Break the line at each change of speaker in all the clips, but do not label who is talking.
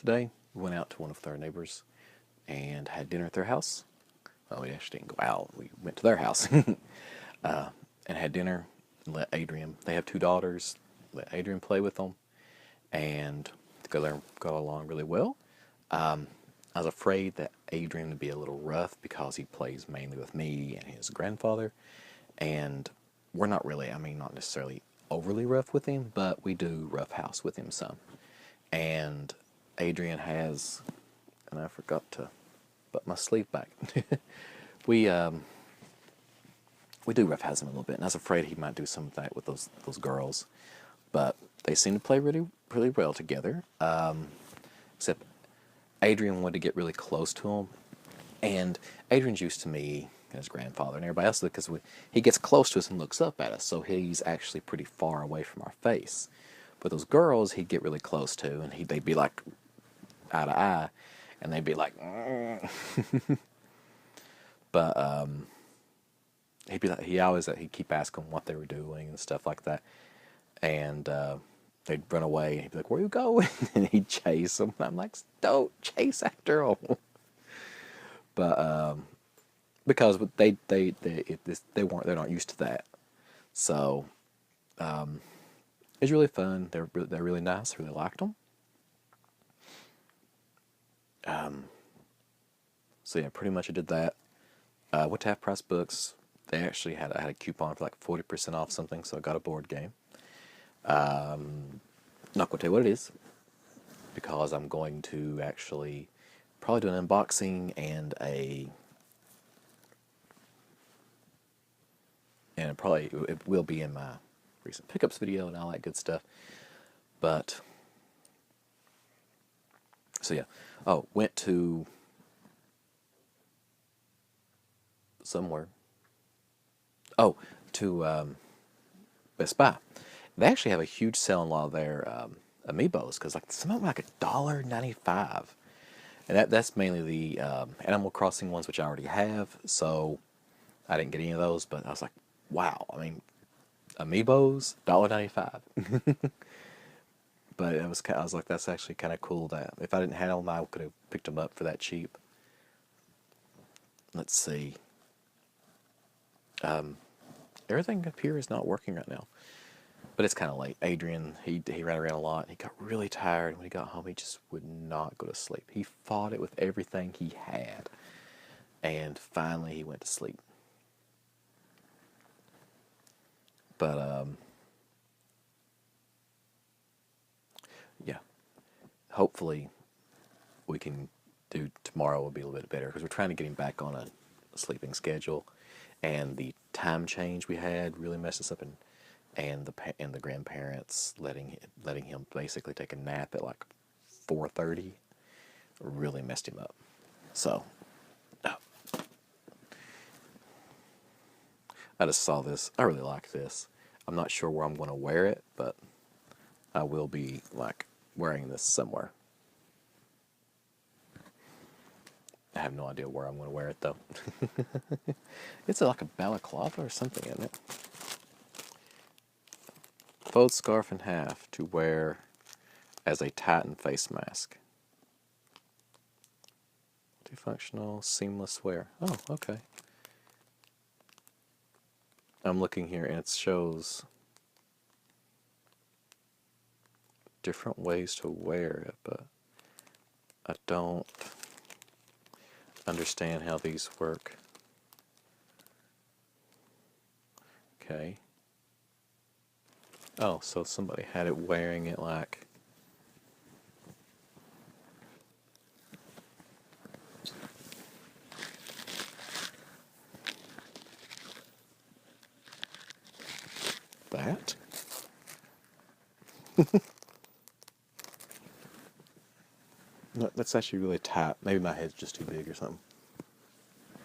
Today, we went out to one of their neighbors and had dinner at their house. Well, we actually didn't go out. We went to their house and had dinner and let Adrian, they have two daughters, let Adrian play with them and got along really well. I was afraid that Adrian would be a little rough because he plays mainly with me and his grandfather. And we're not really, not necessarily overly rough with him, but we do rough house with him some. And Adrian has, and I forgot to put my sleeve back. we we do rough house him a little bit, and I was afraid he might do some of that with those girls, but they seem to play really well together. Except Adrian wanted to get really close to him, and Adrian's used to me and his grandfather and everybody else because he gets close to us and looks up at us, so he's actually pretty far away from our face. But those girls, he'd get really close to, and they'd be like eye to eye, and they'd be like, but he'd be like, he'd keep asking what they were doing and stuff like that, and they'd run away, and he'd be like, "Where you going?" And he'd chase them. And I'm like, "Don't chase after them." But because they're not used to that, so it's really fun. They're really nice. I really liked them. So yeah, pretty much I did that. Went to Half Price Books. They actually I had a coupon for like 40% off something, so I got a board game. Not gonna tell you what it is because I'm going to actually probably do an unboxing and probably it will be in my recent pickups video and all that good stuff. But so yeah. Oh, went to somewhere. Oh, to Best Buy. They actually have a huge sale on a lot of their amiibos because like some of them are like $1.95, and that's mainly the Animal Crossing ones, which I already have. So I didn't get any of those, but I was like, wow. Amiibos $1.95. But I was like, that's actually kind of cool. That if I didn't have them, I could have picked them up for that cheap. Let's see. Everything up here is not working right now. But it's kind of late. Adrian, he ran around a lot. He got really tired. When he got home, he just would not go to sleep. He fought it with everything he had. And finally, he went to sleep. But, yeah. Hopefully, we can do tomorrow will be a little bit better because we're trying to get him back on a sleeping schedule. And the time change we had really messed us up, and the grandparents letting him basically take a nap at like 4:30 really messed him up. So I just saw this. I really like this. I'm not sure where I'm going to wear it, but I will be like wearing this somewhere. I have no idea where I'm going to wear it though. It's like a balaclava or something, isn't it? Fold scarf in half to wear as a Titan face mask. Multifunctional, seamless wear. Oh, okay. I'm looking here and it shows different ways to wear it, but I don't understand how these work. Okay. Oh, so somebody had it wearing it like that. No, that's actually really tight. Maybe my head's just too big or something.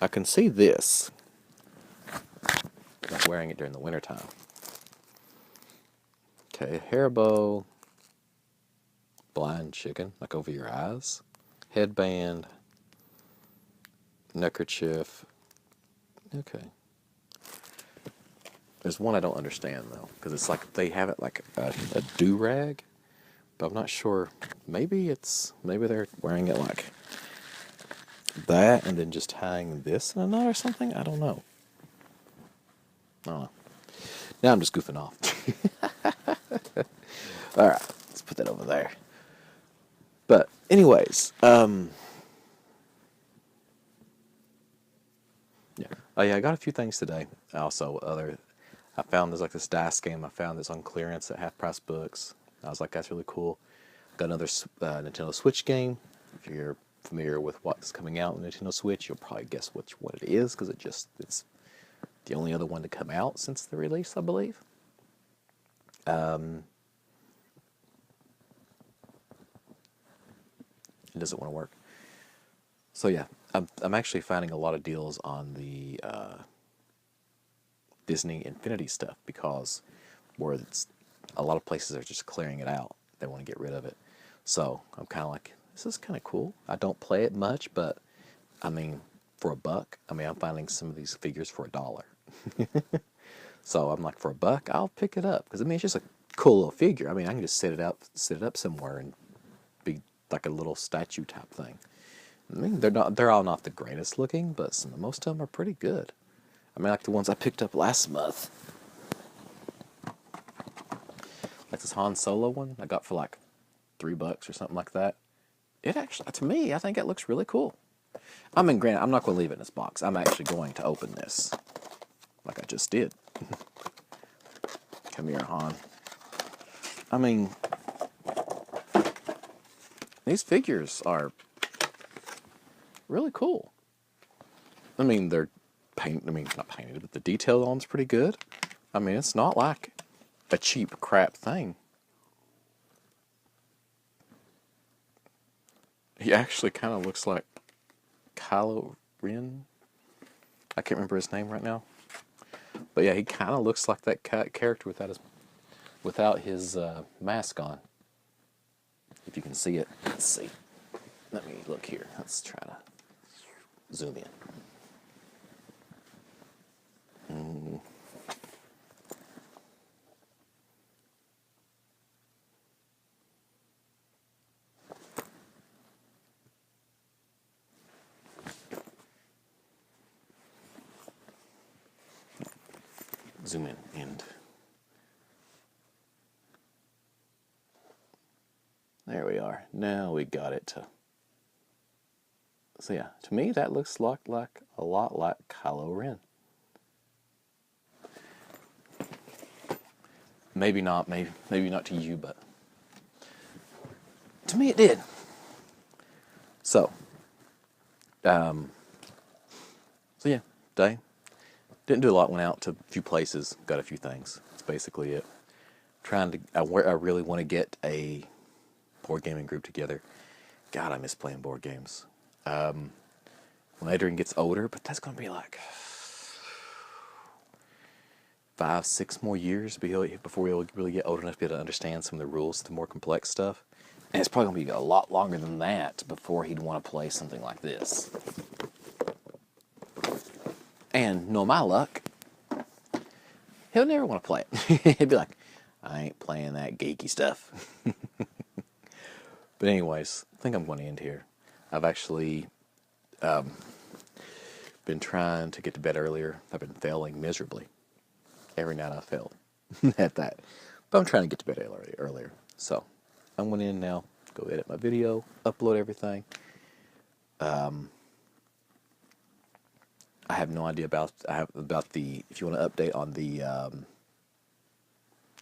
I can see this. Like wearing it during the wintertime. Okay, hair bow. Blind chicken, like over your eyes. Headband. Neckerchief. Okay. There's one I don't understand though, because it's like they have it like a do-rag, but I'm not sure maybe they're wearing it like that and then just tying this in a knot or something. I don't know. Now I'm just goofing off. All right, let's put that over there. But anyways, yeah. Oh yeah, I got a few things today. Also, I found there's like this dice game. I found that's on clearance at Half Price Books. I was like, that's really cool. Got another Nintendo Switch game. If you're familiar with what's coming out on Nintendo Switch, you'll probably guess what it is because it's the only other one to come out since the release, I believe. It doesn't want to work. So yeah, I'm actually finding a lot of deals on the Disney Infinity stuff because where a lot of places are just clearing it out. They want to get rid of it. So I'm kind of like, this is kind of cool. I don't play it much, but I mean, for $1, I mean, I'm finding some of these figures for $1. So I'm like, for $1, I'll pick it up because I mean, it's just a cool little figure. I mean, I can just set it up somewhere and be like a little statue type thing. I mean, they're all not the greatest looking, but most of them are pretty good. I mean, like the ones I picked up last month. Like this Han Solo one I got for like $3 or something like that. It actually, to me, I think it looks really cool. I mean, granted, I'm not going to leave it in this box. I'm actually going to open this. Like I just did. Come here, Han. I mean, these figures are really cool. I mean, they're not painted, but the detail on them's pretty good. I mean, it's not like a cheap crap thing. He actually kind of looks like Kylo Ren. I can't remember his name right now. But yeah, he kind of looks like that character without his mask on. If you can see it. Let's see. Let me look here. Let's try to zoom in. Zoom in and there we are. Now we got it to. So yeah, to me that looks a lot like Kylo Ren. Maybe not to you, but to me it did. So, so yeah, day. Didn't do a lot. Went out to a few places. Got a few things. That's basically it. I really want to get a board gaming group together. God, I miss playing board games. When Adrian gets older, but that's going to be like 5-6 more years before he'll really get old enough to be able to understand some of the rules, the more complex stuff. And it's probably going to be a lot longer than that before he'd want to play something like this. And know my luck, he'll never want to play it. He'd be like, I ain't playing that geeky stuff. But anyways, I think I'm going to end here. I've actually been trying to get to bed earlier. I've been failing miserably. Every night I failed at that. But I'm trying to get to bed earlier. So I'm going to end now, go edit my video, upload everything. I have no idea about the, if you want to update on the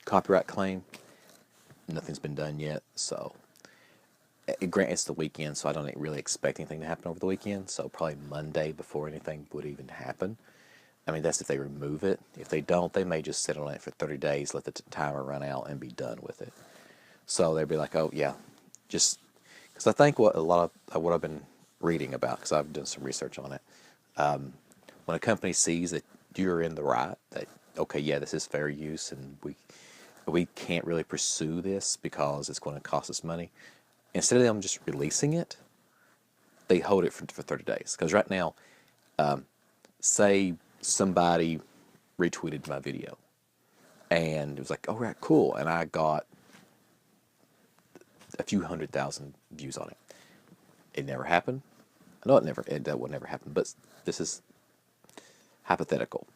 copyright claim, nothing's been done yet. So granted, it's the weekend, so I don't really expect anything to happen over the weekend. So probably Monday before anything would even happen. I mean, that's if they remove it. If they don't, they may just sit on it for 30 days, let the timer run out, and be done with it. So they'd be like, oh, yeah, just... Because I think what I've been reading about, because I've done some research on it, when a company sees that you're in the right, that, okay, yeah, this is fair use, and we can't really pursue this because it's going to cost us money, instead of them just releasing it, they hold it for 30 days. Because right now, say somebody retweeted my video and it was like, oh, right, cool, and I got a few 100,000 views on it. It never happened. I know that would never happen, but this is hypothetical.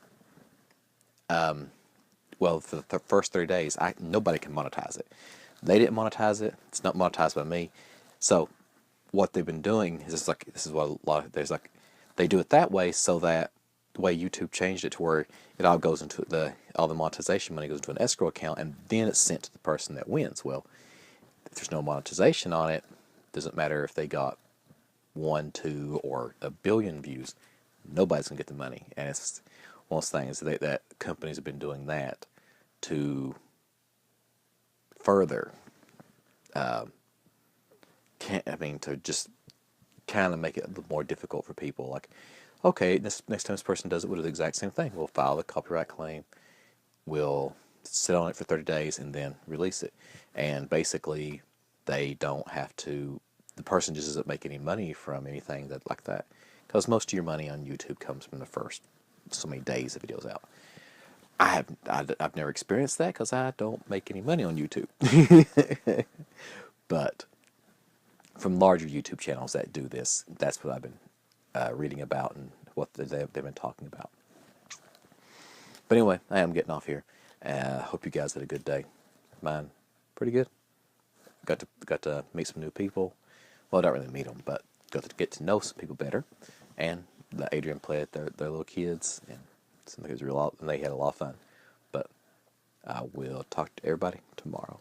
Well, for the first 30 days, nobody can monetize it. They didn't monetize it. It's not monetized by me. So what they've been doing is this is what a lot of, there's like, they do it that way so that the way YouTube changed it to where it all goes into all the monetization money goes into an escrow account, and then it's sent to the person that wins. Well, if there's no monetization on it, doesn't matter if they got 1, 2, or a billion views, nobody's gonna get the money. And it's one of those things that companies have been doing that to further, to just kind of make it a little more difficult for people. Like, okay, next time this person does it, we'll do the exact same thing. We'll file the copyright claim, we'll sit on it for 30 days, and then release it. And basically, they don't have to, the person just doesn't make any money from anything like that. Because most of your money on YouTube comes from the first so many days the video's out. I've never experienced that because I don't make any money on YouTube. But from larger YouTube channels that do this, that's what I've been reading about and what they've been talking about. But anyway, I am getting off here. Hope you guys had a good day. Mine, pretty good. Got to meet some new people. Well, I don't really meet them, but got to get to know some people better. And let Adrian play with their little kids, and it was and they had a lot of fun. But I will talk to everybody tomorrow.